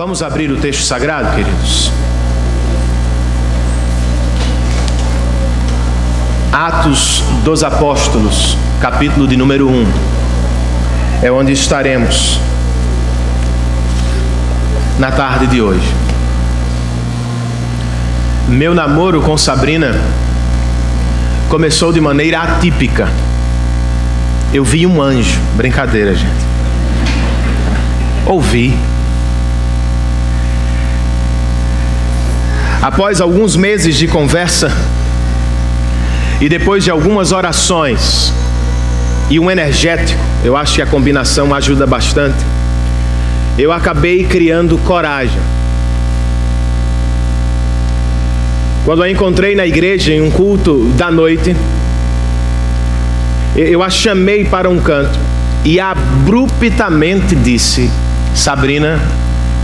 Vamos abrir o texto sagrado, queridos? Atos dos Apóstolos, capítulo de número 1. É onde estaremos na tarde de hoje. Meu namoro com Sabrina começou de maneira atípica. Eu vi um anjo. Brincadeira, gente. Ouvi. Após alguns meses de conversa e depois de algumas orações e um energético, eu acho que a combinação ajuda bastante, eu acabei criando coragem. Quando a encontrei na igreja em um culto da noite, eu a chamei para um canto e abruptamente disse: Sabrina,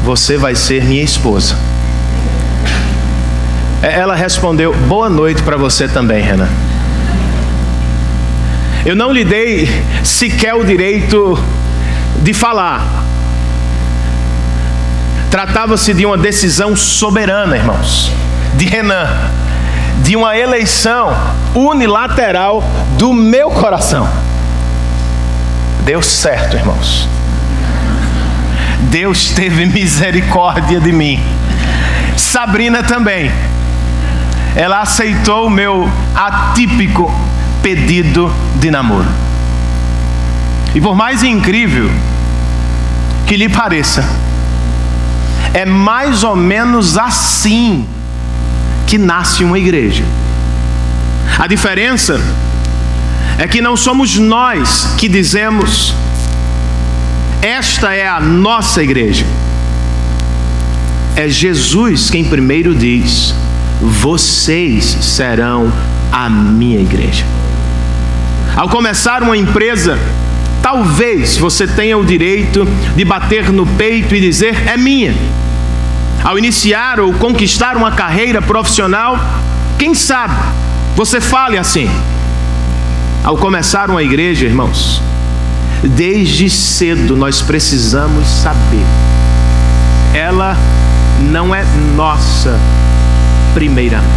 você vai ser minha esposa. Ela respondeu: boa noite para você também, Renan. Eu não lhe dei sequer o direito de falar. Tratava-se de uma decisão soberana, irmãos, de Renan, de uma eleição unilateral do meu coração. Deu certo, irmãos. Deus teve misericórdia de mim. Sabrina também. Ela aceitou o meu atípico pedido de namoro. E por mais incrível que lhe pareça, é mais ou menos assim que nasce uma igreja. A diferença é que não somos nós que dizemos: esta é a nossa igreja. É Jesus quem primeiro diz: vocês serão a minha igreja. Ao começar uma empresa, talvez você tenha o direito de bater no peito e dizer: é minha. Ao iniciar ou conquistar uma carreira profissional, quem sabe você fale assim. Ao começar uma igreja, irmãos, desde cedo nós precisamos saber: ela não é nossa primeiramente,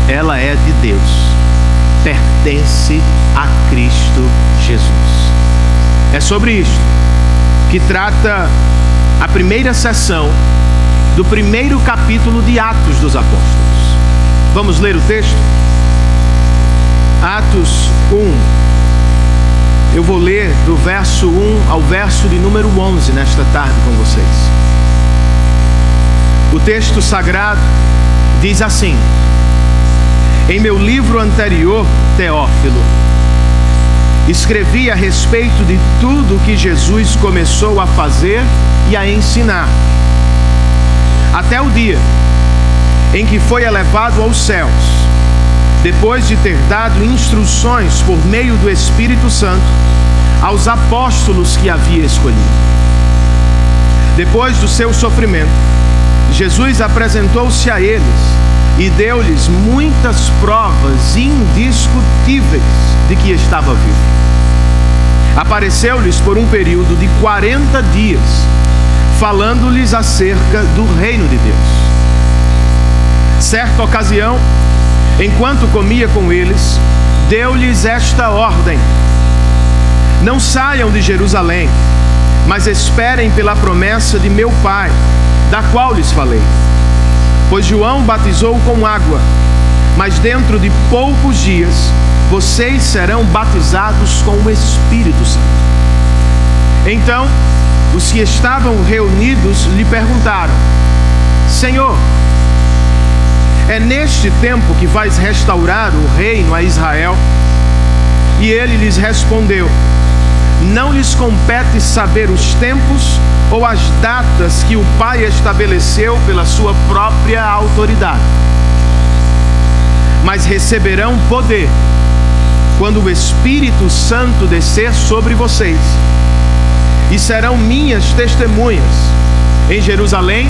ela é de Deus, pertence a Cristo Jesus. É sobre isso que trata a primeira sessão do primeiro capítulo de Atos dos Apóstolos. Vamos ler o texto? Atos 1. Eu vou ler do verso 1 ao verso de número 11 nesta tarde com vocês. O texto sagrado diz assim: em meu livro anterior, Teófilo, escrevi a respeito de tudo que Jesus começou a fazer e a ensinar, até o dia em que foi elevado aos céus, depois de ter dado instruções por meio do Espírito Santo aos apóstolos que havia escolhido. Depois do seu sofrimento, Jesus apresentou-se a eles e deu-lhes muitas provas indiscutíveis de que estava vivo. Apareceu-lhes por um período de 40 dias, falando-lhes acerca do reino de Deus. Certa ocasião, enquanto comia com eles, deu-lhes esta ordem: não saiam de Jerusalém, mas esperem pela promessa de meu Pai, da qual lhes falei. Pois João batizou com água, mas dentro de poucos dias vocês serão batizados com o Espírito Santo. Então, os que estavam reunidos lhe perguntaram: Senhor, é neste tempo que vais restaurar o reino a Israel? E ele lhes respondeu: não lhes compete saber os tempos ou as datas que o Pai estabeleceu pela sua própria autoridade, mas receberão poder quando o Espírito Santo descer sobre vocês, e serão minhas testemunhas em Jerusalém,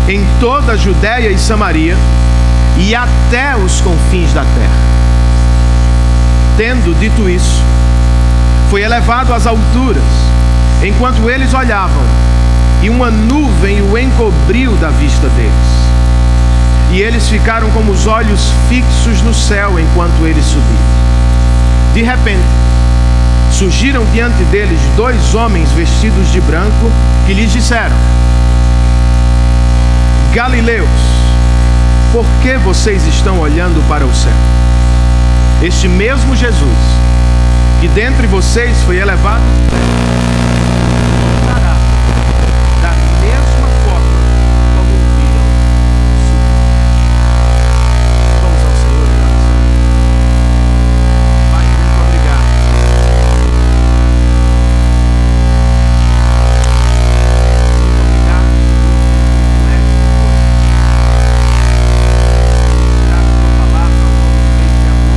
em toda a Judéia e Samaria e até os confins da terra. Tendo dito isso, foi elevado às alturas. Enquanto eles olhavam, e uma nuvem o encobriu da vista deles. E eles ficaram com os olhos fixos no céu enquanto ele subia. De repente, surgiram diante deles 2 homens vestidos de branco que lhes disseram: Galileus, por que vocês estão olhando para o céu? Este mesmo Jesus, que dentre vocês foi elevado, voltará da mesma forma como o viram subir. Vamos ao Senhor em oração. Pai, muito obrigado. Muito obrigado por ministrar a tua palavra ao homem cheio de amor.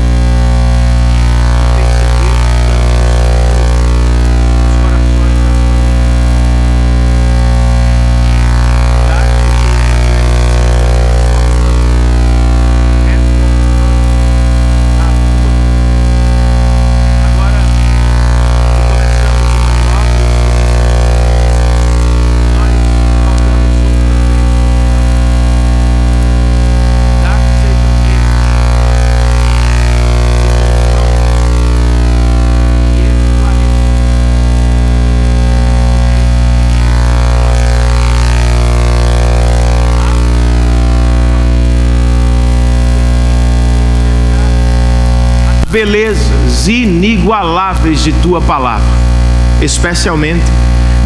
Belezas inigualáveis de tua palavra, especialmente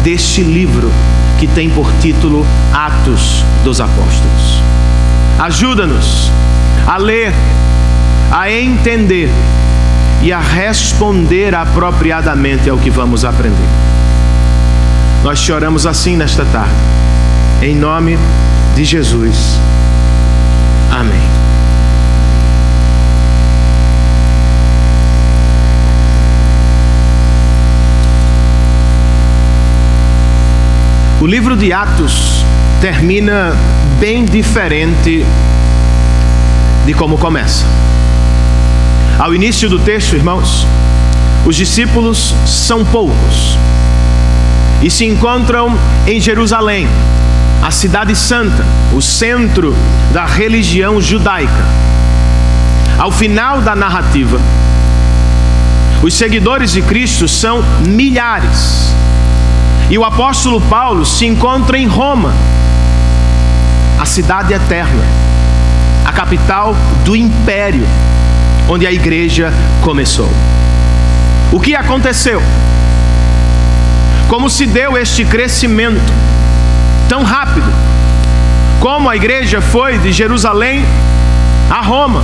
deste livro que tem por título Atos dos Apóstolos. Ajuda-nos a ler, a entender e a responder apropriadamente ao que vamos aprender. Nós te oramos assim nesta tarde, em nome de Jesus. Amém. O livro de Atos termina bem diferente de como começa. Ao início do texto, irmãos, os discípulos são poucos e se encontram em Jerusalém, a cidade santa, o centro da religião judaica. Ao final da narrativa, os seguidores de Cristo são milhares. E o apóstolo Paulo se encontra em Roma, a cidade eterna, a capital do império, onde a igreja começou. O que aconteceu? Como se deu este crescimento tão rápido? Como a igreja foi de Jerusalém a Roma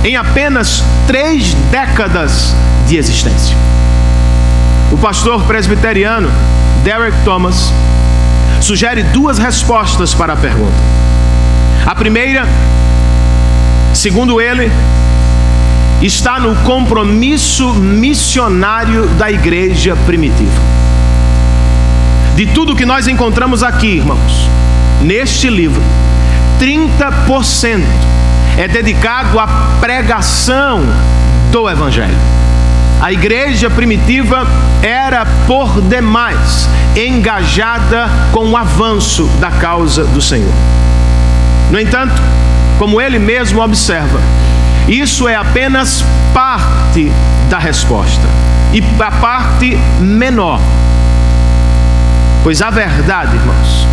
em apenas 3 décadas de existência? O pastor presbiteriano Derek Thomas sugere 2 respostas para a pergunta. A primeira, segundo ele, está no compromisso missionário da igreja primitiva. De tudo que nós encontramos aqui, irmãos, neste livro, 30% é dedicado à pregação do Evangelho. A igreja primitiva era por demais engajada com o avanço da causa do Senhor. No entanto, como ele mesmo observa, isso é apenas parte da resposta e a parte menor. Pois a verdade, irmãos,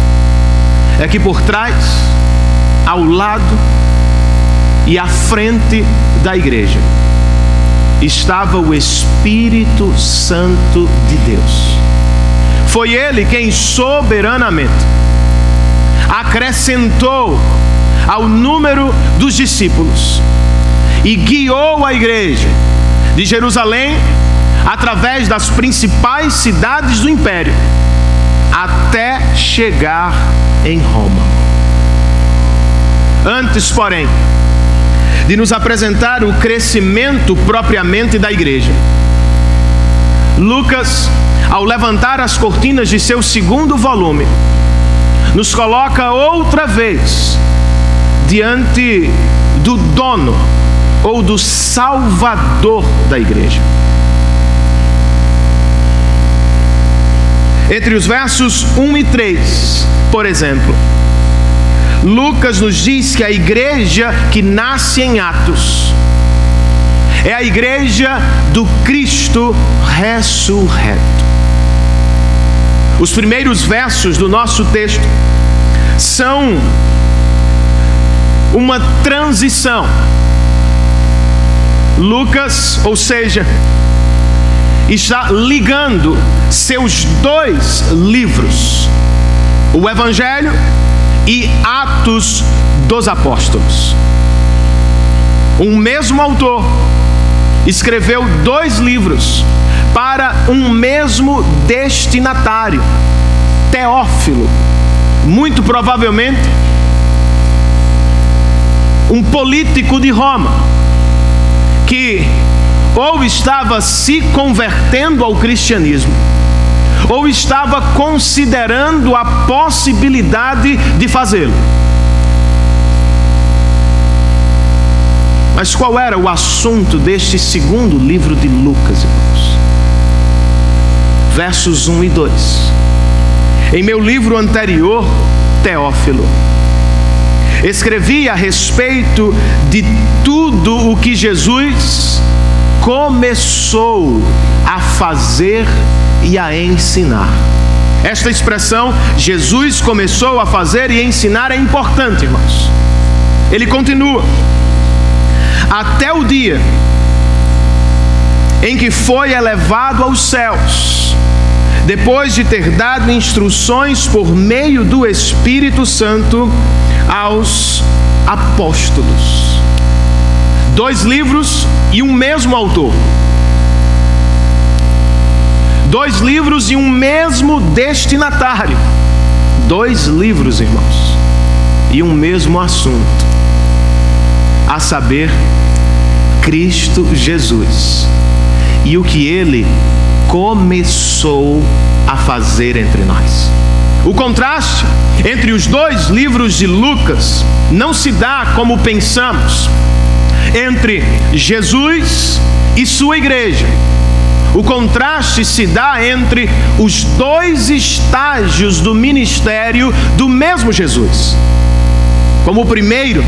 é que por trás, ao lado e à frente da igreja estava o Espírito Santo de Deus. Foi Ele quem soberanamente acrescentou ao número dos discípulos e guiou a igreja de Jerusalém através das principais cidades do império até chegar em Roma. Antes, porém, de nos apresentar o crescimento propriamente da igreja, Lucas, ao levantar as cortinas de seu 2º volume, nos coloca outra vez diante do dono ou do salvador da igreja. Entre os versos 1 e 3, por exemplo, Lucas nos diz que a igreja que nasce em Atos é a igreja do Cristo ressurreto. Os primeiros versos do nosso texto são uma transição. Lucas, ou seja, está ligando seus dois livros, o Evangelho e Atos dos Apóstolos. Um mesmo autor escreveu dois livros para um mesmo destinatário, Teófilo, muito provavelmente um político de Roma, que ou estava se convertendo ao cristianismo, ou estava considerando a possibilidade de fazê-lo. Mas qual era o assunto deste segundo livro de Lucas, irmãos? Versos 1 e 2. Em meu livro anterior, Teófilo, escrevi a respeito de tudo o que Jesus começou a fazer e a ensinar. Esta expressão, Jesus começou a fazer e ensinar, é importante, irmãos. Ele continua: até o dia em que foi elevado aos céus, depois de ter dado instruções por meio do Espírito Santo aos apóstolos. Dois livros e um mesmo autor. Dois livros e um mesmo destinatário. Dois livros, irmãos, e um mesmo assunto, a saber, Cristo Jesus e o que Ele começou a fazer entre nós. O contraste entre os dois livros de Lucas não se dá como pensamos, entre Jesus e sua igreja. O contraste se dá entre os dois estágios do ministério do mesmo Jesus. Como o primeiro,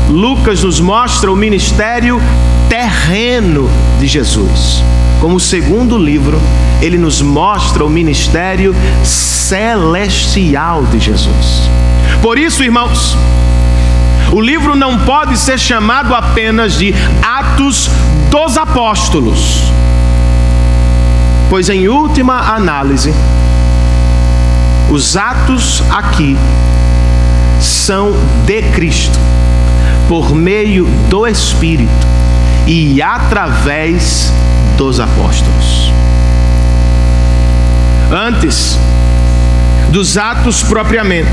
Lucas nos mostra o ministério terreno de Jesus. Como o segundo livro, ele nos mostra o ministério celestial de Jesus. Por isso, irmãos, o livro não pode ser chamado apenas de Atos dos Apóstolos, pois em última análise, os atos aqui são de Cristo, por meio do Espírito e através dos apóstolos. Antes dos atos propriamente,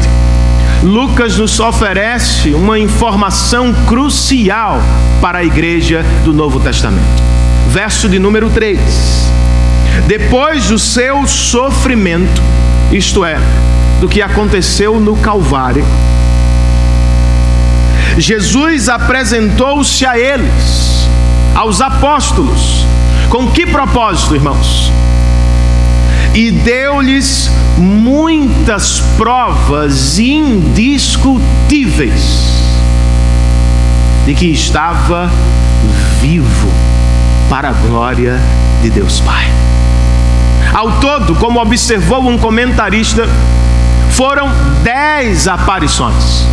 Lucas nos oferece uma informação crucial para a igreja do Novo Testamento. Verso de número 3. Depois do seu sofrimento, isto é, do que aconteceu no Calvário, Jesus apresentou-se a eles, aos apóstolos. Com que propósito, irmãos? E deu-lhes muitas provas indiscutíveis de que estava vivo para a glória de Deus Pai. Ao todo, como observou um comentarista, foram 10 aparições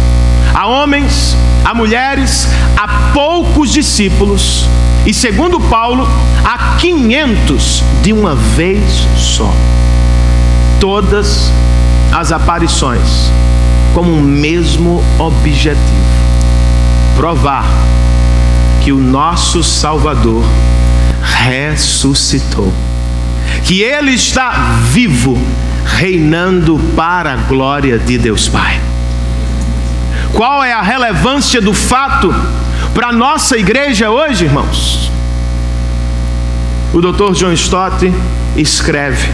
a homens, a mulheres, a poucos discípulos e, segundo Paulo, a 500 de uma vez só. Todas as aparições com o mesmo objetivo: provar que o nosso Salvador ressuscitou, que Ele está vivo, reinando para a glória de Deus Pai. Qual é a relevância do fato para a nossa igreja hoje, irmãos? O Dr. John Stott escreve: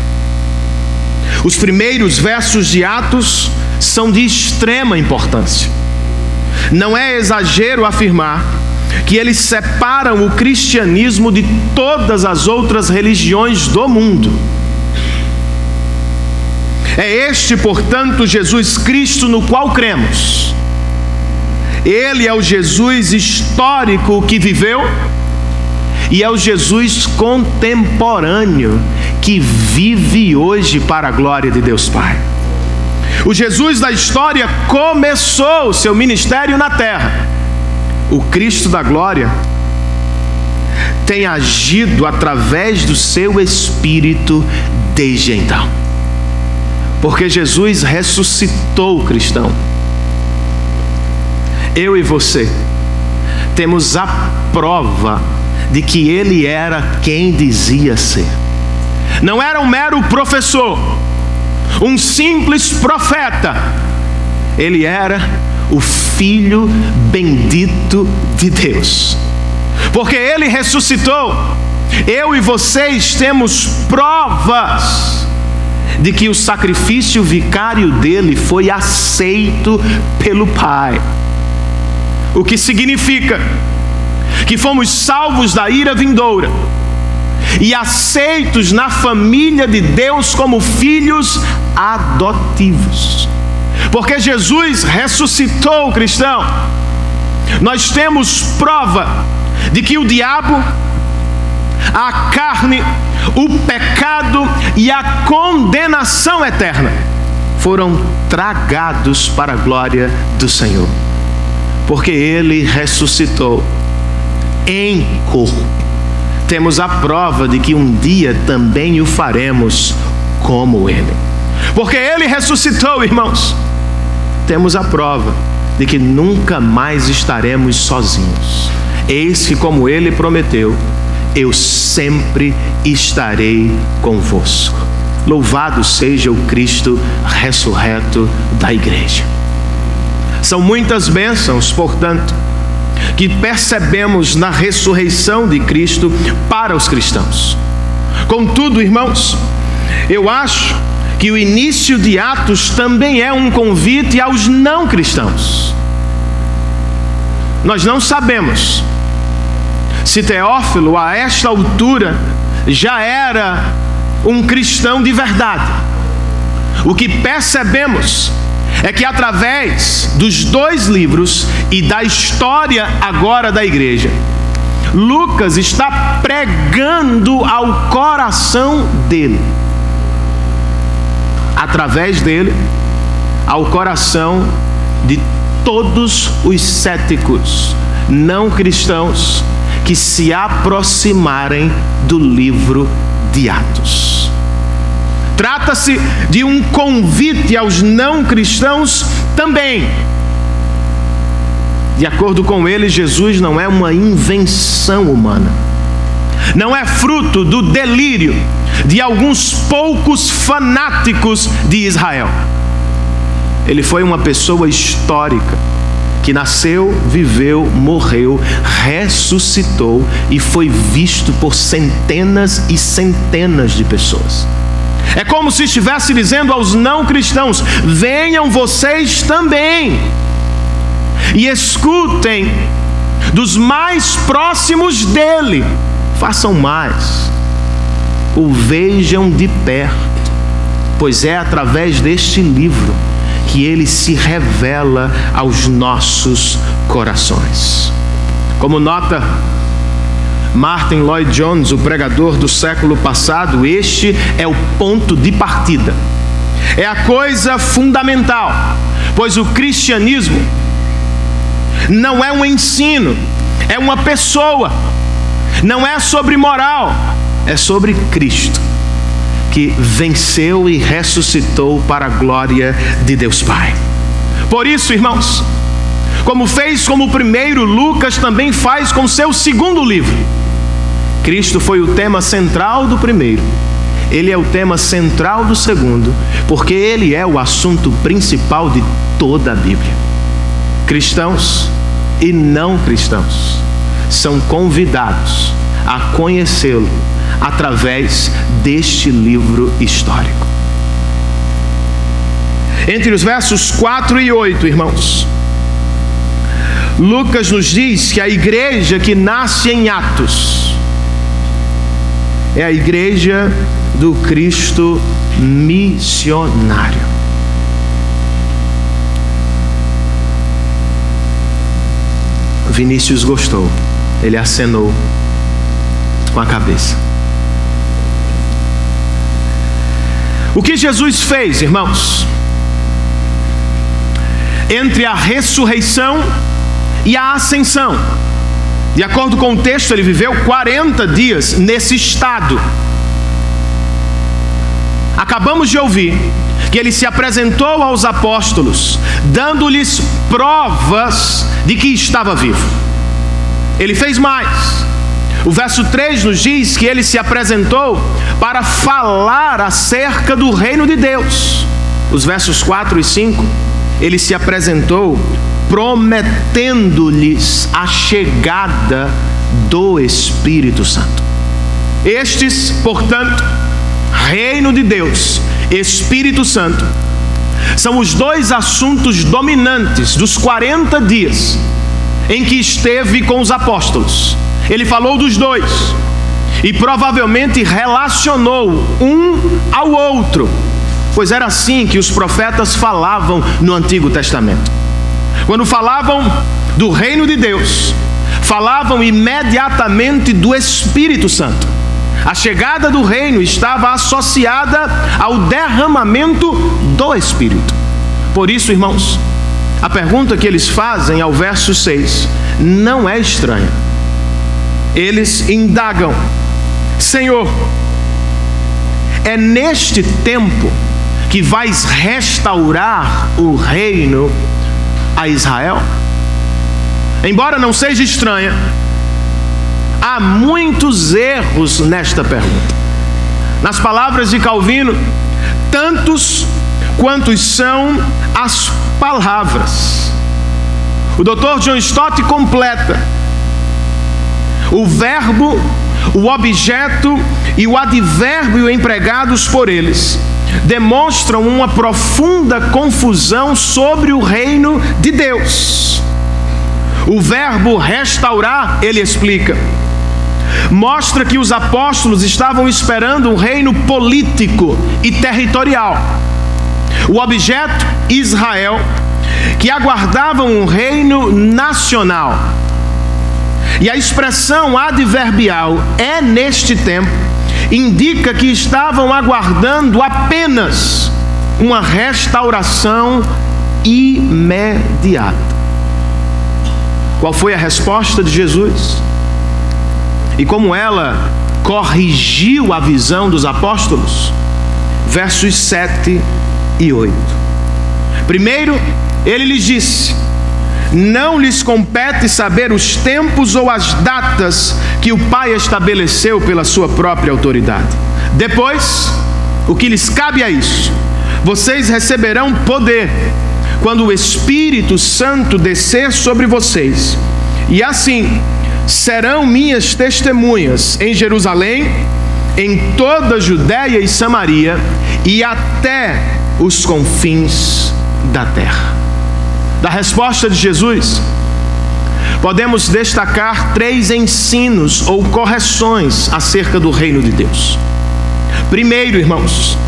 os primeiros versos de Atos são de extrema importância. Não é exagero afirmar que eles separam o cristianismo de todas as outras religiões do mundo. É este, portanto, Jesus Cristo no qual cremos. Ele é o Jesus histórico que viveu e é o Jesus contemporâneo que vive hoje para a glória de Deus Pai. O Jesus da história começou o seu ministério na terra. O Cristo da glória tem agido através do seu Espírito desde então. Porque Jesus ressuscitou o cristão. Eu e você temos a prova de que ele era quem dizia ser. Não era um mero professor, um simples profeta. Ele era o Filho bendito de Deus. Porque ele ressuscitou, eu e vocês temos provas de que o sacrifício vicário dele foi aceito pelo Pai. O que significa que fomos salvos da ira vindoura e aceitos na família de Deus como filhos adotivos. Porque Jesus ressuscitou o cristão, nós temos prova de que o diabo, a carne, o pecado e a condenação eterna foram tragados para a glória do Senhor. Porque ele ressuscitou em corpo. Temos a prova de que um dia também o faremos como ele. Porque ele ressuscitou, irmãos, temos a prova de que nunca mais estaremos sozinhos. Eis que, como ele prometeu, eu sempre estarei convosco. Louvado seja o Cristo ressurreto da igreja. São muitas bênçãos, portanto, que percebemos na ressurreição de Cristo para os cristãos. Contudo, irmãos, eu acho que o início de Atos também é um convite aos não cristãos. Nós não sabemos se Teófilo, a esta altura, já era um cristão de verdade. O que percebemos é que através dos dois livros e da história agora da igreja, Lucas está pregando ao coração dele, através dele, ao coração de todos os céticos não cristãos que se aproximarem do livro de Atos. Trata-se de um convite aos não cristãos também. De acordo com ele, Jesus não é uma invenção humana. Não é fruto do delírio de alguns poucos fanáticos de Israel. Ele foi uma pessoa histórica que nasceu, viveu, morreu, ressuscitou e foi visto por centenas e centenas de pessoas. É como se estivesse dizendo aos não cristãos: venham vocês também e escutem dos mais próximos dele, façam mais, o vejam de perto, pois é através deste livro que ele se revela aos nossos corações. Como nota Martin Lloyd-Jones, o pregador do século passado, este é o ponto de partida, é a coisa fundamental, pois o cristianismo não é um ensino, é uma pessoa, não é sobre moral, é sobre Cristo, que venceu e ressuscitou para a glória de Deus Pai. Por isso, irmãos, como fez com o primeiro, Lucas também faz com seu segundo livro. Cristo foi o tema central do primeiro, ele é o tema central do segundo, porque ele é o assunto principal de toda a Bíblia. Cristãos e não cristãos são convidados a conhecê-lo através deste livro histórico. Entre os versos 4 e 8, irmãos, Lucas nos diz que a igreja que nasce em Atos é a igreja do Cristo missionário. Vinícius gostou. Ele acenou com a cabeça. O que Jesus fez, irmãos? Entre a ressurreição e a ascensão, de acordo com o texto, ele viveu 40 dias nesse estado. Acabamos de ouvir que ele se apresentou aos apóstolos, dando-lhes provas de que estava vivo. Ele fez mais. O verso 3 nos diz que ele se apresentou para falar acerca do reino de Deus. Os versos 4 e 5, ele se apresentou prometendo-lhes a chegada do Espírito Santo. Estes, portanto, reino de Deus, Espírito Santo, são os dois assuntos dominantes dos 40 dias em que esteve com os apóstolos. Ele falou dos dois e provavelmente relacionou um ao outro, pois era assim que os profetas falavam no Antigo Testamento. Quando falavam do reino de Deus, falavam imediatamente do Espírito Santo. A chegada do reino estava associada ao derramamento do Espírito. Por isso, irmãos, a pergunta que eles fazem ao verso 6 não é estranha. Eles indagam: Senhor, é neste tempo que vais restaurar o reino a Israel? Embora não seja estranha, há muitos erros nesta pergunta. Nas palavras de Calvino, tantos quantos são as palavras. O Dr. John Stott completa: o verbo, o objeto e o advérbio empregados por eles demonstram uma profunda confusão sobre o reino de Deus. O verbo restaurar, ele explica, mostra que os apóstolos estavam esperando um reino político e territorial. O objeto, Israel, que aguardavam um reino nacional. E a expressão adverbial é neste tempo indica que estavam aguardando apenas uma restauração imediata. Qual foi a resposta de Jesus? E como ela corrigiu a visão dos apóstolos? Versos 7 e 8. Primeiro, ele lhes disse: não lhes compete saber os tempos ou as datas que o Pai estabeleceu pela sua própria autoridade. Depois, o que lhes cabe é isso: vocês receberão poder quando o Espírito Santo descer sobre vocês, e assim serão minhas testemunhas em Jerusalém, em toda a Judéia e Samaria e até os confins da terra. Da resposta de Jesus, podemos destacar 3 ensinos ou correções acerca do reino de Deus. Primeiro, irmãos,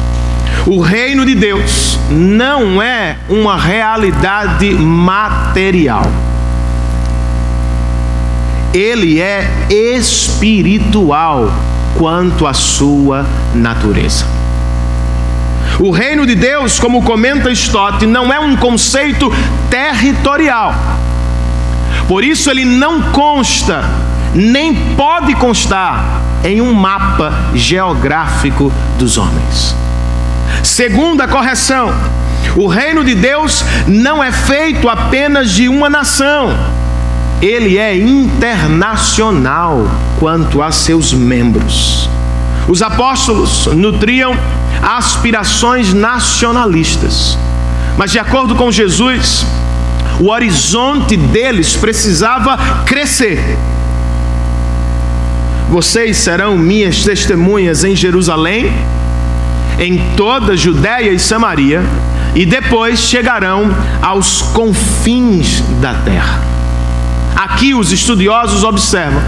o reino de Deus não é uma realidade material. Ele é espiritual quanto à sua natureza. O reino de Deus, como comenta Stott, não é um conceito territorial. Por isso ele não consta, nem pode constar em um mapa geográfico dos homens. Segunda correção: o reino de Deus não é feito apenas de uma nação. Ele é internacional quanto a seus membros. Os apóstolos nutriam aspirações nacionalistas, mas de acordo com Jesus, o horizonte deles precisava crescer. Vocês serão minhas testemunhas em Jerusalém, em toda a Judéia e Samaria, e depois chegarão aos confins da terra. Aqui os estudiosos observam,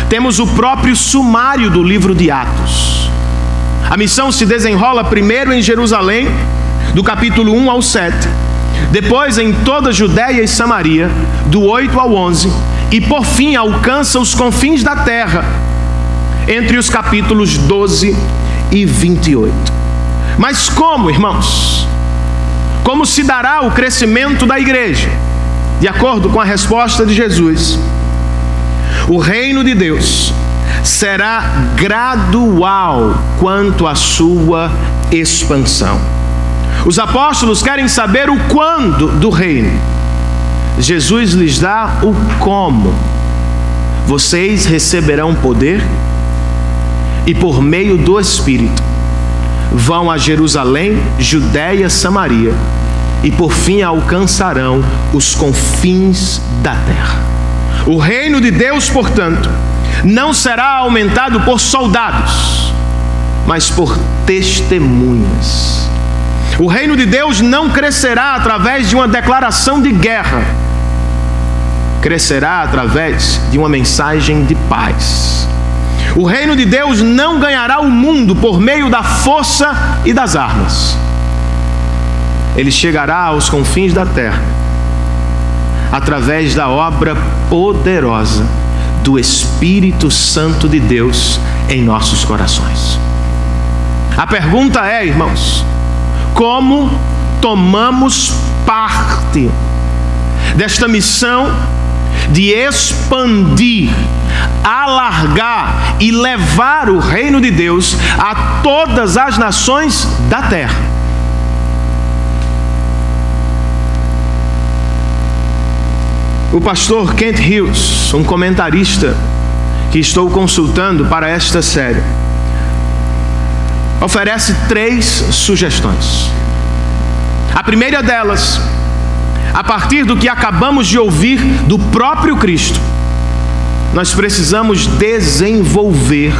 temos o próprio sumário do livro de Atos. A missão se desenrola primeiro em Jerusalém, do capítulo 1 ao 7, depois em toda a Judéia e Samaria, do 8 ao 11, e por fim alcança os confins da terra, entre os capítulos 12 e 28. Mas como, irmãos? Como se dará o crescimento da igreja? De acordo com a resposta de Jesus, o reino de Deus será gradual quanto à sua expansão. Os apóstolos querem saber o quando do reino. Jesus lhes dá o como. Vocês receberão poder e por meio do Espírito vão a Jerusalém, Judéia, Samaria e por fim alcançarão os confins da terra. O reino de Deus, portanto, não será aumentado por soldados, mas por testemunhas. O reino de Deus não crescerá através de uma declaração de guerra, crescerá através de uma mensagem de paz. O reino de Deus não ganhará o mundo por meio da força e das armas. Ele chegará aos confins da terra através da obra poderosa do Espírito Santo de Deus em nossos corações. A pergunta é, irmãos, como tomamos parte desta missão de expandir, alargar e levar o reino de Deus a todas as nações da terra? O pastor Kent Hughes, um comentarista que estou consultando para esta série, oferece 3 sugestões. A primeira delas, a partir do que acabamos de ouvir do próprio Cristo, nós precisamos desenvolver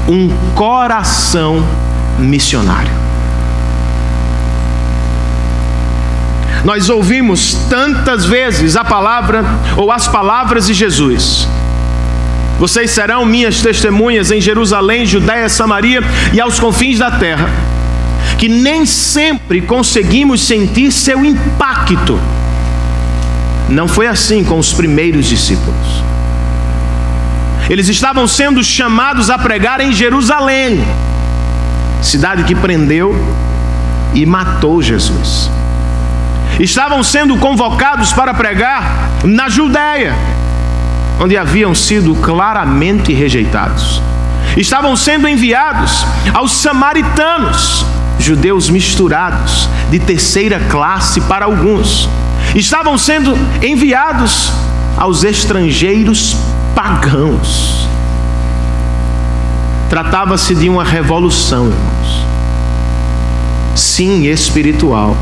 um coração missionário. Nós ouvimos tantas vezes a palavra ou as palavras de Jesus: vocês serão minhas testemunhas em Jerusalém, Judéia, Samaria e aos confins da terra, que nem sempre conseguimos sentir seu impacto. Não foi assim com os primeiros discípulos. Eles estavam sendo chamados a pregar em Jerusalém, cidade que prendeu e matou Jesus. Estavam sendo convocados para pregar na Judéia, onde haviam sido claramente rejeitados. Estavam sendo enviados aos samaritanos, judeus misturados, de terceira classe para alguns. Estavam sendo enviados aos estrangeiros pagãos. Tratava-se de uma revolução, irmãos. Sim, espiritual,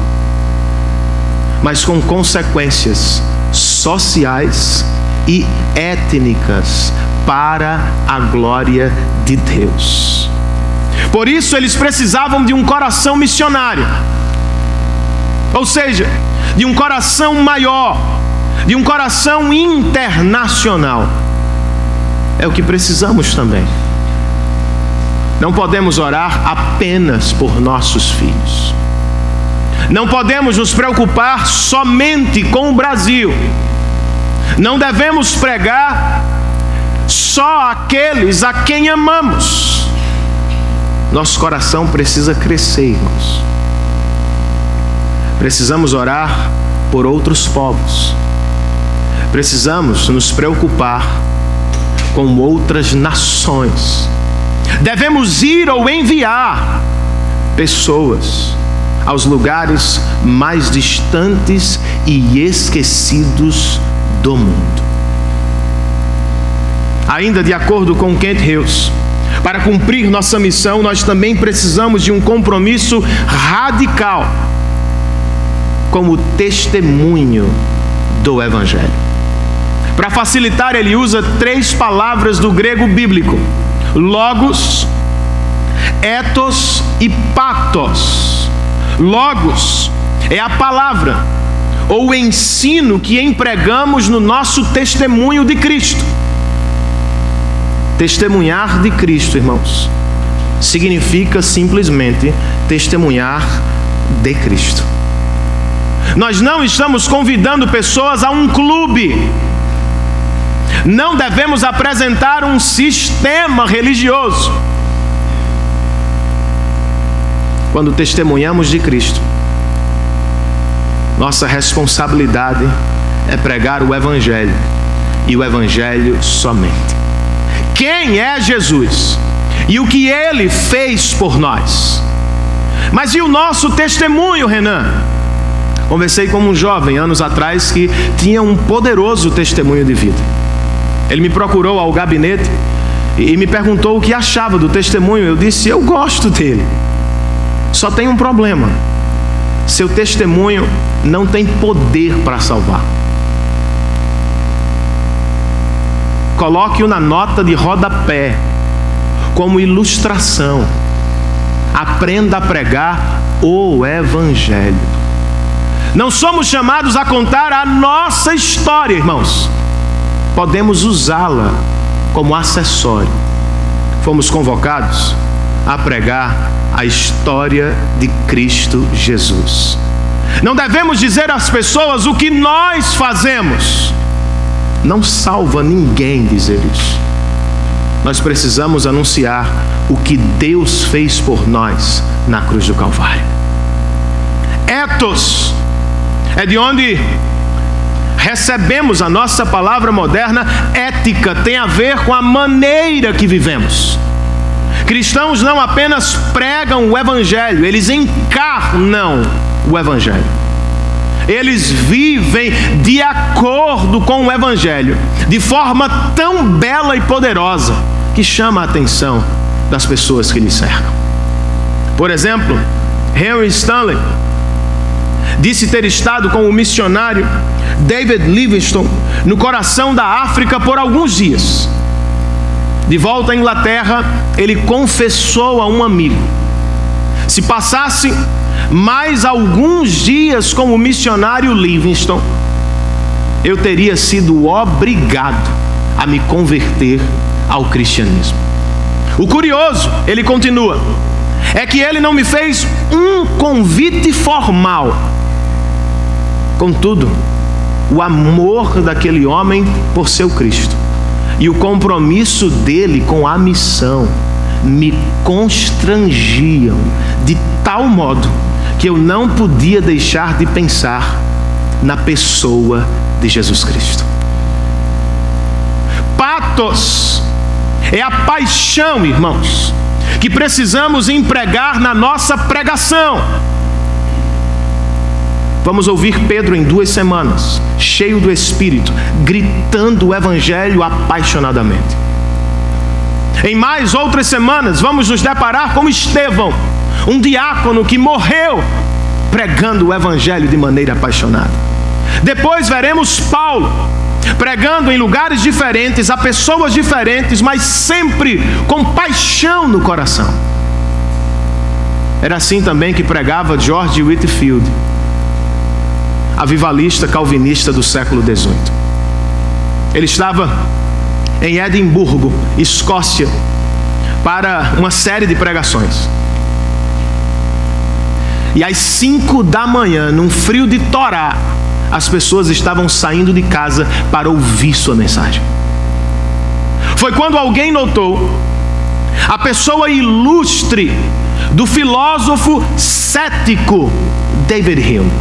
mas com consequências sociais e étnicas para a glória de Deus. Por isso eles precisavam de um coração missionário, ou seja, de um coração maior, de um coração internacional. É o que precisamos também. Não podemos orar apenas por nossos filhos. Não podemos nos preocupar somente com o Brasil. Não devemos pregar só aqueles a quem amamos. Nosso coração precisa crescer, irmãos. Precisamos orar por outros povos. Precisamos nos preocupar com outras nações. Devemos ir ou enviar pessoas aos lugares mais distantes e esquecidos do mundo. Ainda de acordo com Kent Hughes, para cumprir nossa missão, nós também precisamos de um compromisso radical com o testemunho do Evangelho. Para facilitar, ele usa 3 palavras do grego bíblico: logos, ethos e pathos. Logos é a palavra ou o ensino que empregamos no nosso testemunho de Cristo. Testemunhar de Cristo, irmãos, significa simplesmente testemunhar de Cristo. Nós não estamos convidando pessoas a um clube. Não devemos apresentar um sistema religioso. Quando testemunhamos de Cristo, nossa responsabilidade é pregar o Evangelho, e o Evangelho somente. Quem é Jesus e o que Ele fez por nós? Mas e o nosso testemunho, Renan? Conversei com um jovem anos atrás que tinha um poderoso testemunho de vida. Ele me procurou ao gabinete e me perguntou o que achava do testemunho. Eu disse: eu gosto dele. Só tem um problema: seu testemunho não tem poder para salvar. Coloque-o na nota de rodapé, como ilustração. Aprenda a pregar o Evangelho. Não somos chamados a contar a nossa história, irmãos. Podemos usá-la como acessório. Fomos convocados a pregar a história de Cristo Jesus. Não devemos dizer às pessoas o que nós fazemos. Não salva ninguém dizer isso. Nós precisamos anunciar o que Deus fez por nós na cruz do Calvário. Ethos é de onde recebemos a nossa palavra moderna. Ética tem a ver com a maneira que vivemos. Cristãos não apenas pregam o Evangelho, eles encarnam o Evangelho. Eles vivem de acordo com o Evangelho, de forma tão bela e poderosa, que chama a atenção das pessoas que lhes cercam. Por exemplo, Henry Stanley disse ter estado com o missionário David Livingstone no coração da África por alguns dias. De volta à Inglaterra, ele confessou a um amigo: se passasse mais alguns dias com o missionário Livingstone, eu teria sido obrigado a me converter ao cristianismo. O curioso, ele continua, é que ele não me fez um convite formal. Contudo, o amor daquele homem por seu Cristo e o compromisso dele com a missão me constrangiam de tal modo que eu não podia deixar de pensar na pessoa de Jesus Cristo. Patos é a paixão, irmãos, que precisamos empregar na nossa pregação. Vamos ouvir Pedro em 2 semanas, cheio do Espírito, gritando o Evangelho apaixonadamente. Em mais outras semanas, vamos nos deparar com Estevão, um diácono que morreu pregando o Evangelho de maneira apaixonada. Depois veremos Paulo pregando em lugares diferentes, a pessoas diferentes, mas sempre com paixão no coração. Era assim também que pregava George Whitefield, avivalista calvinista do século XVIII. Ele estava em Edimburgo, Escócia, para uma série de pregações. E às 5 da manhã, num frio de torar, as pessoas estavam saindo de casa para ouvir sua mensagem. Foi quando alguém notou a pessoa ilustre do filósofo cético David Hume.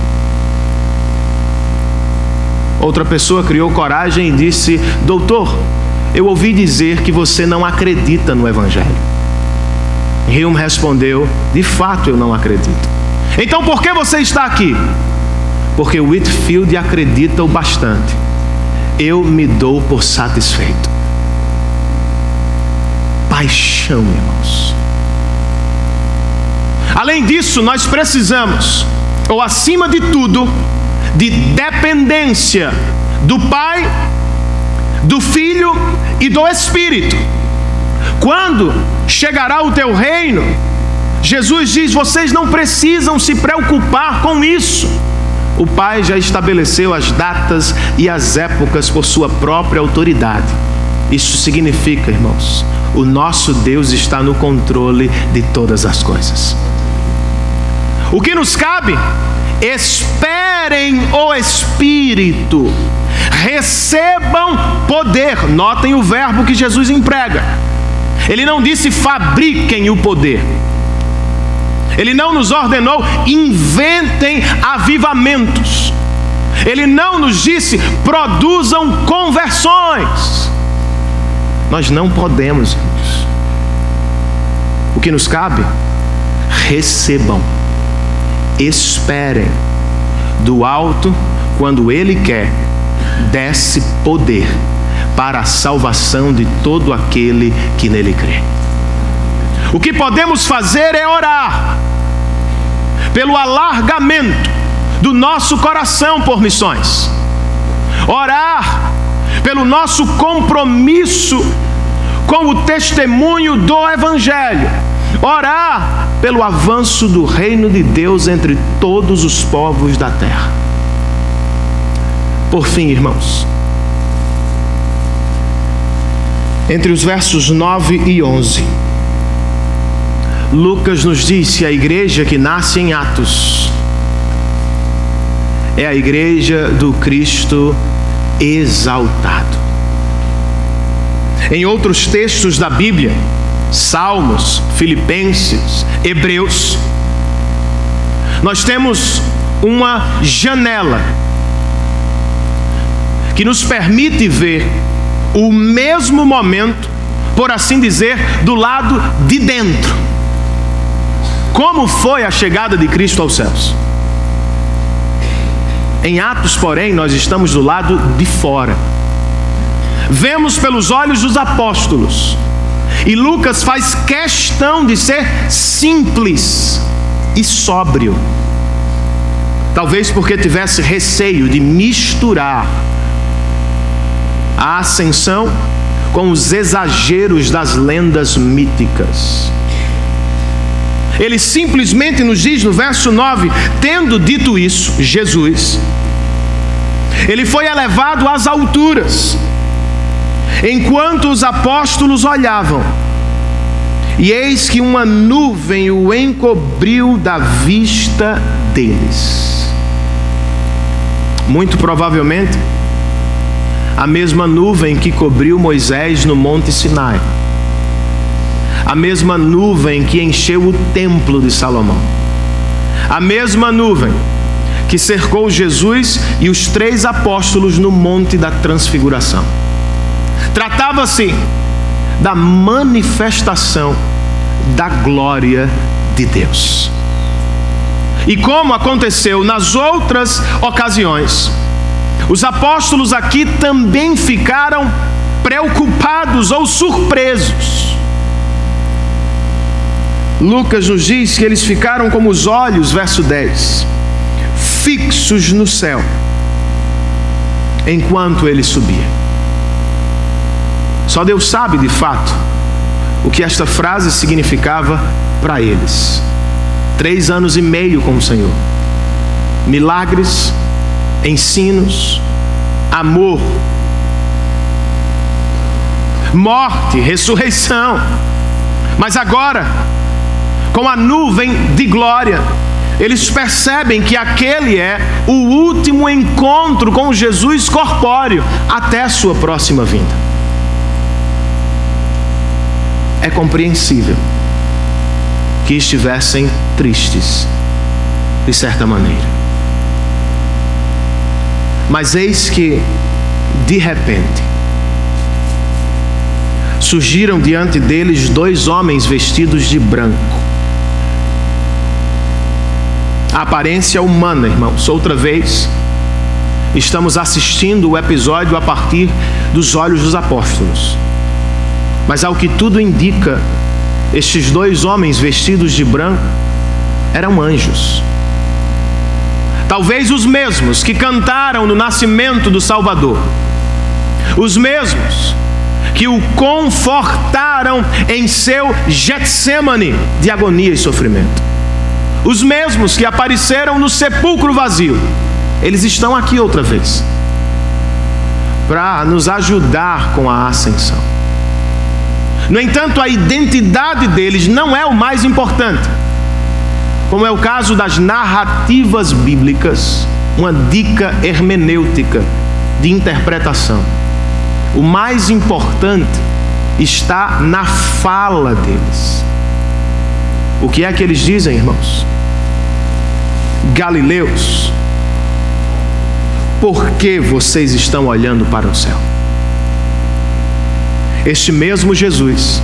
Outra pessoa criou coragem e disse: doutor, eu ouvi dizer que você não acredita no Evangelho. Hume respondeu: de fato eu não acredito. Então por que você está aqui? Porque Whitefield acredita o bastante. Eu me dou por satisfeito. Paixão, irmãos. Além disso, nós precisamos, ou acima de tudo, de dependência do Pai, do Filho e do Espírito. Quando chegará o teu reino, Jesus diz: vocês não precisam se preocupar com isso. O Pai já estabeleceu as datas e as épocas por sua própria autoridade. Isso significa, irmãos, o nosso Deus está no controle de todas as coisas. O que nos cabe? Esperem o Espírito, recebam poder. Notem o verbo que Jesus emprega. Ele não disse fabriquem o poder. Ele não nos ordenou inventem avivamentos. Ele não nos disse produzam conversões. Nós não podemos, irmãos. O que nos cabe? Recebam, esperem. Do alto, quando Ele quer, desce poder para a salvação de todo aquele que nele crê. O que podemos fazer é orar pelo alargamento do nosso coração por missões, orar pelo nosso compromisso com o testemunho do Evangelho, orar pelo avanço do reino de Deus entre todos os povos da terra. Por fim, irmãos, entre os versos 9 e 11, Lucas nos diz que a igreja que nasce em Atos é a igreja do Cristo exaltado. Em outros textos da Bíblia, Salmos, Filipenses, Hebreus, nós temos uma janela que nos permite ver o mesmo momento, por assim dizer, do lado de dentro. Como foi a chegada de Cristo aos céus? Em Atos, porém, nós estamos do lado de fora. Vemos pelos olhos dos apóstolos. E Lucas faz questão de ser simples e sóbrio. Talvez porque tivesse receio de misturar a ascensão com os exageros das lendas míticas. Ele simplesmente nos diz no verso 9: tendo dito isso, Jesus, ele foi elevado às alturas, enquanto os apóstolos olhavam, e eis que uma nuvem o encobriu da vista deles. Muito provavelmente a mesma nuvem que cobriu Moisés no Monte Sinai, a mesma nuvem que encheu o templo de Salomão, a mesma nuvem que cercou Jesus e os 3 apóstolos no Monte da Transfiguração. Tratava-se da manifestação da glória de Deus. E como aconteceu nas outras ocasiões, os apóstolos aqui também ficaram preocupados ou surpresos. Lucas nos diz que eles ficaram como os olhos, verso 10, fixos no céu, enquanto ele subia. Só Deus sabe de fato o que esta frase significava para eles. 3 anos e meio com o Senhor, milagres, ensinos, amor, morte, ressurreição. Mas agora, com a nuvem de glória, eles percebem que aquele é o último encontro com Jesus corpóreo até a sua próxima vinda. É compreensível que estivessem tristes, de certa maneira. Mas eis que, de repente, surgiram diante deles 2 homens vestidos de branco. A aparência humana, irmãos. Outra vez, estamos assistindo o episódio a partir dos olhos dos apóstolos. Mas ao que tudo indica, estes 2 homens vestidos de branco eram anjos. Talvez os mesmos que cantaram no nascimento do Salvador, os mesmos que o confortaram em seu Getsemane de agonia e sofrimento, os mesmos que apareceram no sepulcro vazio. Eles estão aqui outra vez, para nos ajudar com a ascensão. No entanto, a identidade deles não é o mais importante. Como é o caso das narrativas bíblicas, uma dica hermenêutica de interpretação. O mais importante está na fala deles. O que é que eles dizem, irmãos? Galileus, por que vocês estão olhando para o céu? Este mesmo Jesus,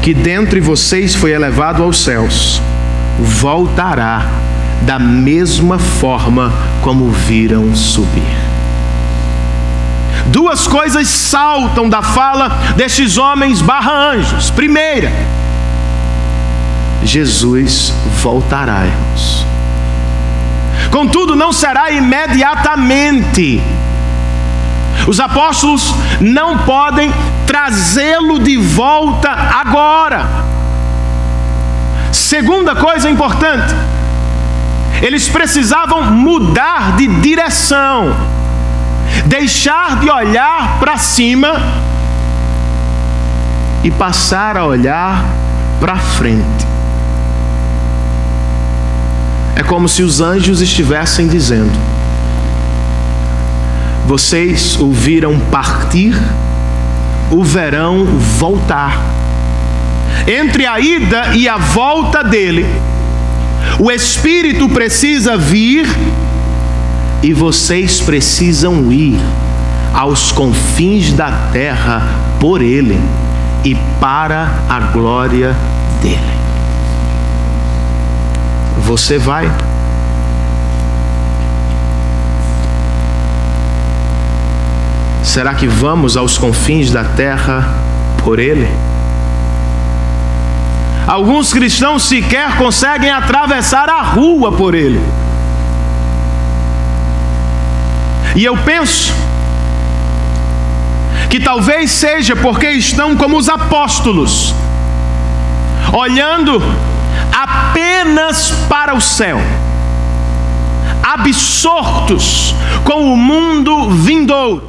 que dentre vocês foi elevado aos céus, voltará da mesma forma como viram subir. Duas coisas saltam da fala destes homens barra anjos. Primeira, Jesus voltará, irmãos. Contudo, não será imediatamente. Os apóstolos não podem trazê-lo de volta agora. Segunda coisa importante, eles precisavam mudar de direção, deixar de olhar para cima e passar a olhar para frente. É como se os anjos estivessem dizendo: vocês o viram partir, o verão voltar. Entre a ida e a volta dele, o Espírito precisa vir e vocês precisam ir aos confins da terra por ele e para a glória dele. Você vai? Será que vamos aos confins da terra por ele? Alguns cristãos sequer conseguem atravessar a rua por ele. E eu penso que talvez seja porque estão como os apóstolos, olhando apenas para o céu, absortos com o mundo vindouro.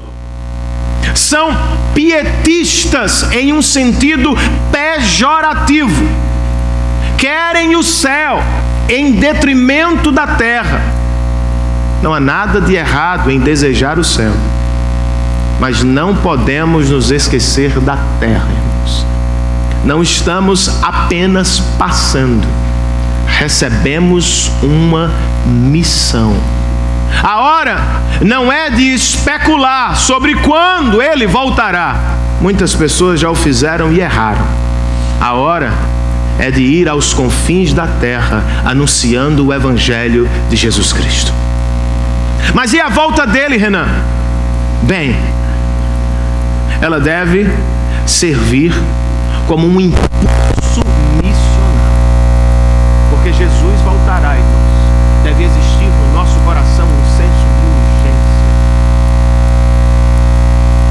São pietistas em um sentido pejorativo. Querem o céu em detrimento da terra. Não há nada de errado em desejar o céu, mas não podemos nos esquecer da terra, irmãos. Não estamos apenas passando, recebemos uma missão. A hora não é de especular sobre quando ele voltará. Muitas pessoas já o fizeram e erraram. A hora é de ir aos confins da terra anunciando o Evangelho de Jesus Cristo. Mas e a volta dele, Renan? Bem, ela deve servir como um impulso missionário. Porque Jesus voltará, irmãos. Deve existir no nosso coração um senso de urgência.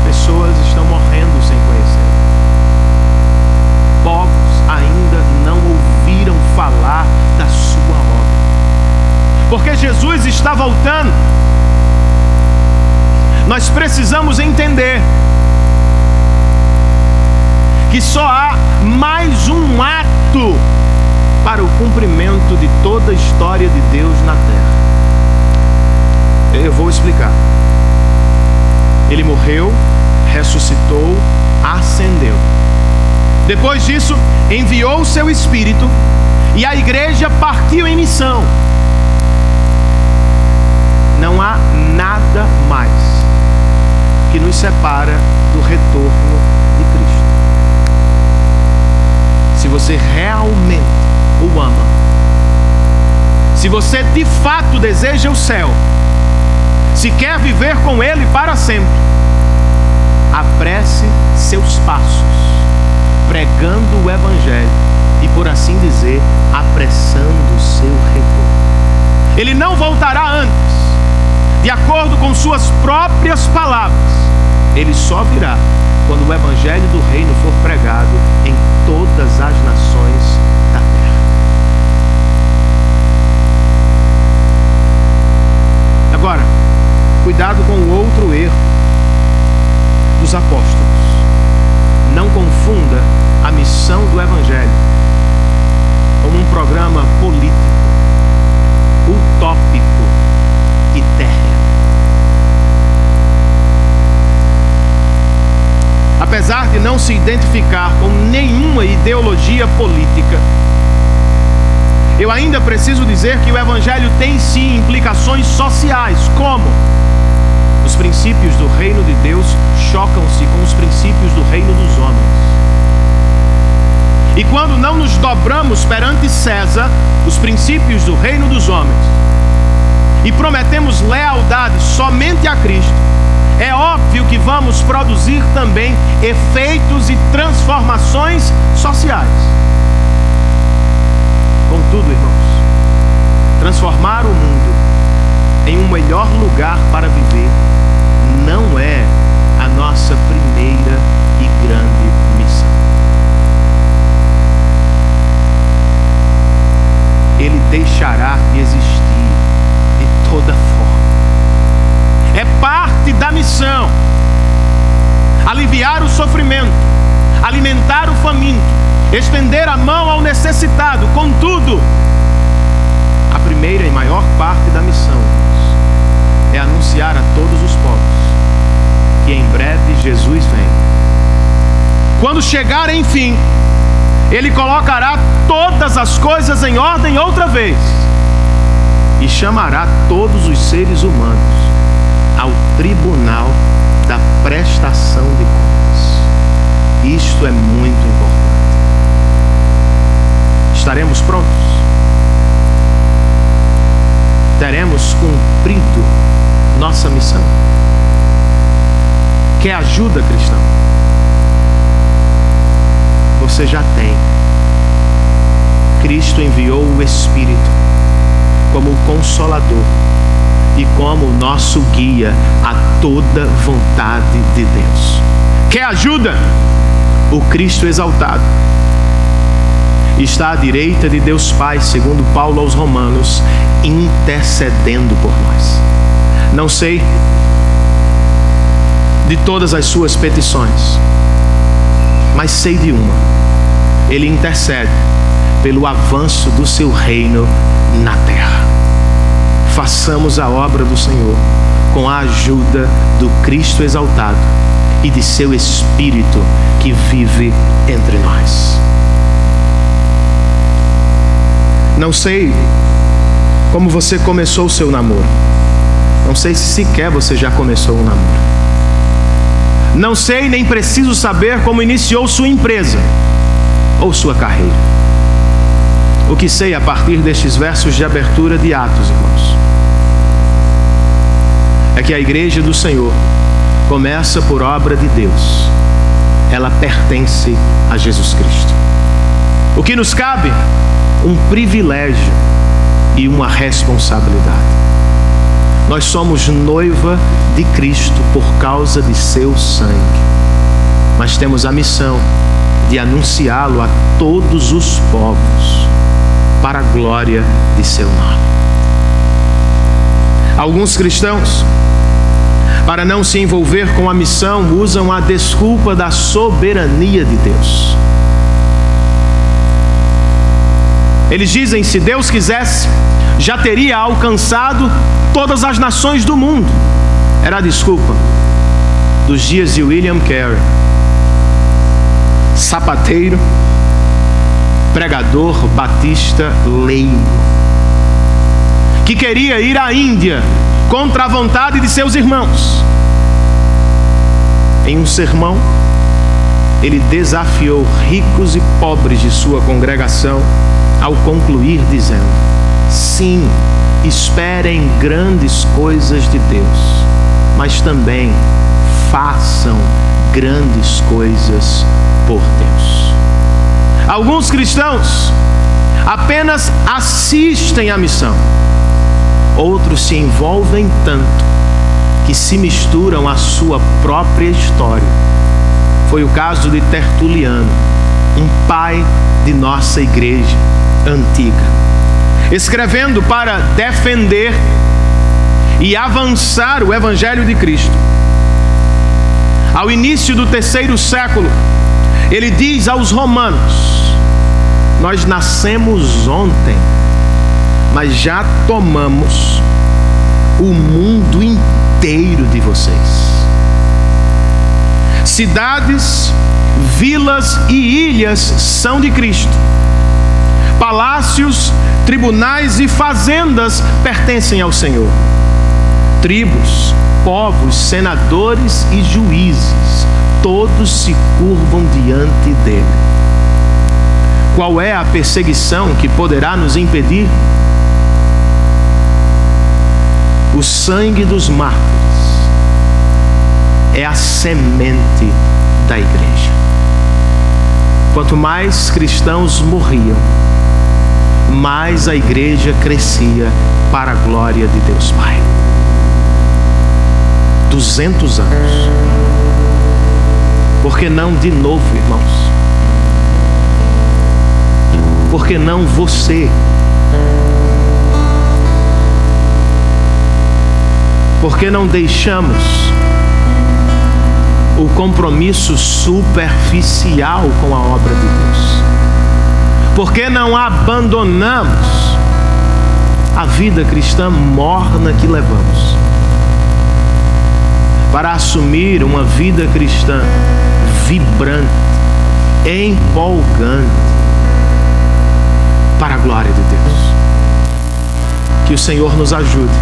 Pessoas estão morrendo sem conhecer. Povos ainda não ouviram falar da sua obra. Porque Jesus está voltando. Nós precisamos entender que só há mais um ato para o cumprimento de toda a história de Deus na terra. Eu vou explicar. Ele morreu, ressuscitou, ascendeu. Depois disso, enviou o seu Espírito e a igreja partiu em missão. Não há nada mais que nos separa do retorno de Cristo. Se você realmente o ama, se você de fato deseja o céu, se quer viver com ele para sempre, apresse seus passos, pregando o Evangelho e, por assim dizer, apressando o seu retorno. Ele não voltará antes, de acordo com suas próprias palavras. Ele só virá quando o Evangelho do Reino for pregado em todas as nações da terra. Agora, cuidado com o outro erro dos apóstolos. Não confunda a missão do Evangelho como um programa político, utópico e terreno. Apesar de não se identificar com nenhuma ideologia política, eu ainda preciso dizer que o Evangelho tem sim implicações sociais, como os princípios do reino de Deus chocam-se com os princípios do reino dos homens. E quando não nos dobramos perante César, os princípios do reino dos homens, e prometemos lealdade somente a Cristo, é óbvio que vamos produzir também efeitos e transformações sociais. Contudo, irmãos, transformar o mundo em um melhor lugar para viver não é a nossa primeira e grande missão. Ele deixará de existir de toda forma. É parte da missão aliviar o sofrimento, alimentar o faminto, estender a mão ao necessitado. Contudo, a primeira e maior parte da missão é anunciar a todos os povos que em breve Jesus vem. Quando chegar, enfim, Ele colocará todas as coisas em ordem outra vez e chamará todos os seres humanos ao tribunal da prestação de contas. Isto é muito importante. Estaremos prontos? Teremos cumprido nossa missão? Quer ajuda, cristão? Você já tem. Cristo enviou o Espírito como o Consolador e como o nosso guia a toda vontade de Deus. Quer ajuda? O Cristo exaltado está à direita de Deus Pai, segundo Paulo aos Romanos, intercedendo por nós. Não sei de todas as suas petições, mas sei de uma: Ele intercede pelo avanço do seu reino na terra. Façamos a obra do Senhor com a ajuda do Cristo exaltado e de seu Espírito que vive entre nós. Não sei como você começou o seu namoro. Não sei se sequer você já começou um namoro. Não sei nem preciso saber como iniciou sua empresa ou sua carreira. O que sei a partir destes versos de abertura de Atos, irmãos, é que a igreja do Senhor começa por obra de Deus. Ela pertence a Jesus Cristo. O que nos cabe? Um privilégio e uma responsabilidade. Nós somos noiva de Cristo por causa de seu sangue, mas temos a missão de anunciá-lo a todos os povos para a glória de seu nome. Alguns cristãos, para não se envolver com a missão, usam a desculpa da soberania de Deus. Eles dizem: se Deus quisesse, já teria alcançado todas as nações do mundo. Era a desculpa dos dias de William Carey, sapateiro, pregador batista leigo, que queria ir à Índia contra a vontade de seus irmãos. Em um sermão, ele desafiou ricos e pobres de sua congregação ao concluir dizendo: sim, esperem grandes coisas de Deus, mas também façam grandes coisas por Deus. Alguns cristãos apenas assistem à missão, outros se envolvem tanto que se misturam à sua própria história. Foi o caso de Tertuliano, um pai de nossa igreja antiga, escrevendo para defender e avançar o Evangelho de Cristo. ao início do 3º século, ele diz aos romanos: nós nascemos ontem, mas já tomamos o mundo inteiro de vocês. Cidades, vilas e ilhas são de Cristo. Palácios, tribunais e fazendas pertencem ao Senhor. Tribos, povos, senadores e juízes, todos se curvam diante dele. Qual é a perseguição que poderá nos impedir? O sangue dos mártires é a semente da igreja. Quanto mais cristãos morriam, mais a igreja crescia para a glória de Deus Pai. 200 anos. Por que não de novo, irmãos? Por que não você? Por que não deixamos o compromisso superficial com a obra de Deus? Por que não abandonamos a vida cristã morna que levamos para assumir uma vida cristã vibrante, empolgante, para a glória de Deus? Que o Senhor nos ajude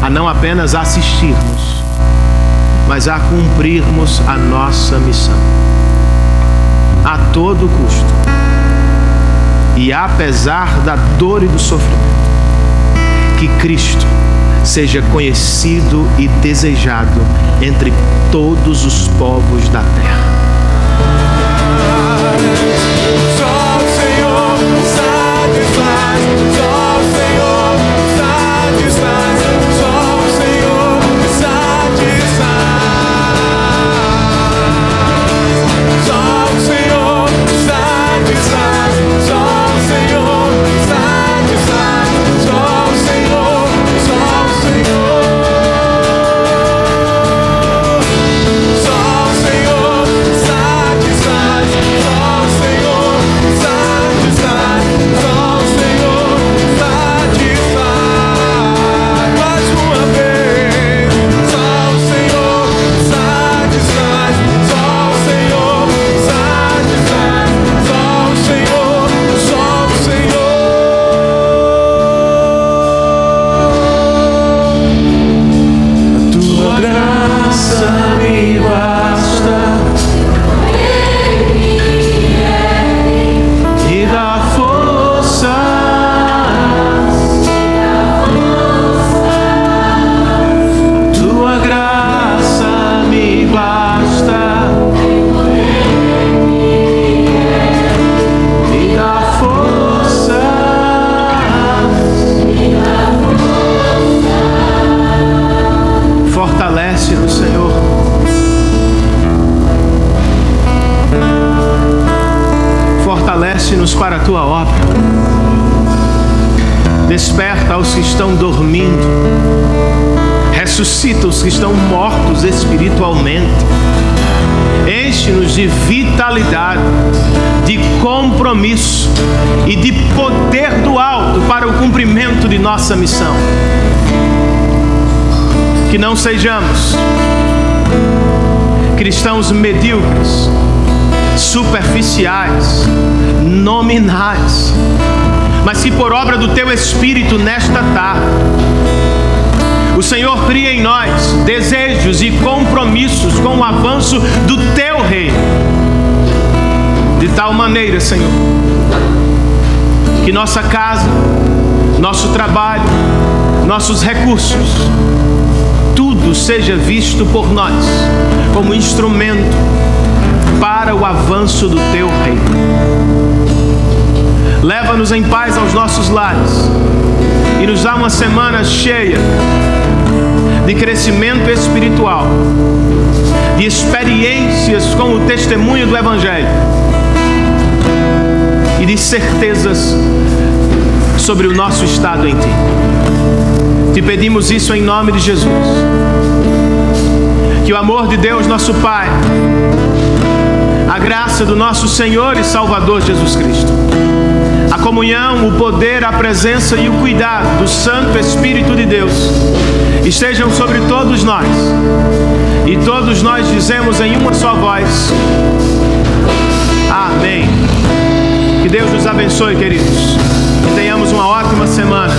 a não apenas assistirmos, mas a cumprirmos a nossa missão a todo custo e apesar da dor e do sofrimento. Que Cristo seja conhecido e desejado entre todos os povos da terra. Só o Senhor satisfaz, só o Senhor satisfaz, só o Senhor satisfaz, só o Senhor satisfaz, só o Senhor satisfaz, só o Senhor, só o Senhor, só o Senhor satisfaz, só o Senhor satisfaz, só o Senhor satisfaz. Mais uma vez, só o Senhor satisfaz, só o Senhor satisfaz, só o Senhor, só o Senhor. A tua graça me basta, me dá força, tua graça me basta, me dá força, fortalece-nos, Senhor. Fortalece-nos para a tua obra. Desperta os que estão dormindo. Ressuscita os que estão mortos espiritualmente. Enche-nos de vitalidade, de compromisso e de poder do alto para o cumprimento de nossa missão. Que não sejamos cristãos medíocres, superficiais, nominais, mas que por obra do Teu Espírito nesta tarde, o Senhor cria em nós desejos e compromissos com o avanço do Teu reino, de tal maneira, Senhor, que nossa casa, nosso trabalho, nossos recursos, tudo seja visto por nós como instrumento para o avanço do Teu reino. Leva-nos em paz aos nossos lares e nos dá uma semana cheia de crescimento espiritual, de experiências com o testemunho do Evangelho e de certezas sobre o nosso estado em Ti. Te pedimos isso em nome de Jesus. Que o amor de Deus, nosso Pai, a graça do nosso Senhor e Salvador Jesus Cristo, a comunhão, o poder, a presença e o cuidado do Santo Espírito de Deus estejam sobre todos nós. E todos nós dizemos em uma só voz: amém. Que Deus nos abençoe, queridos. Que tenhamos uma ótima semana.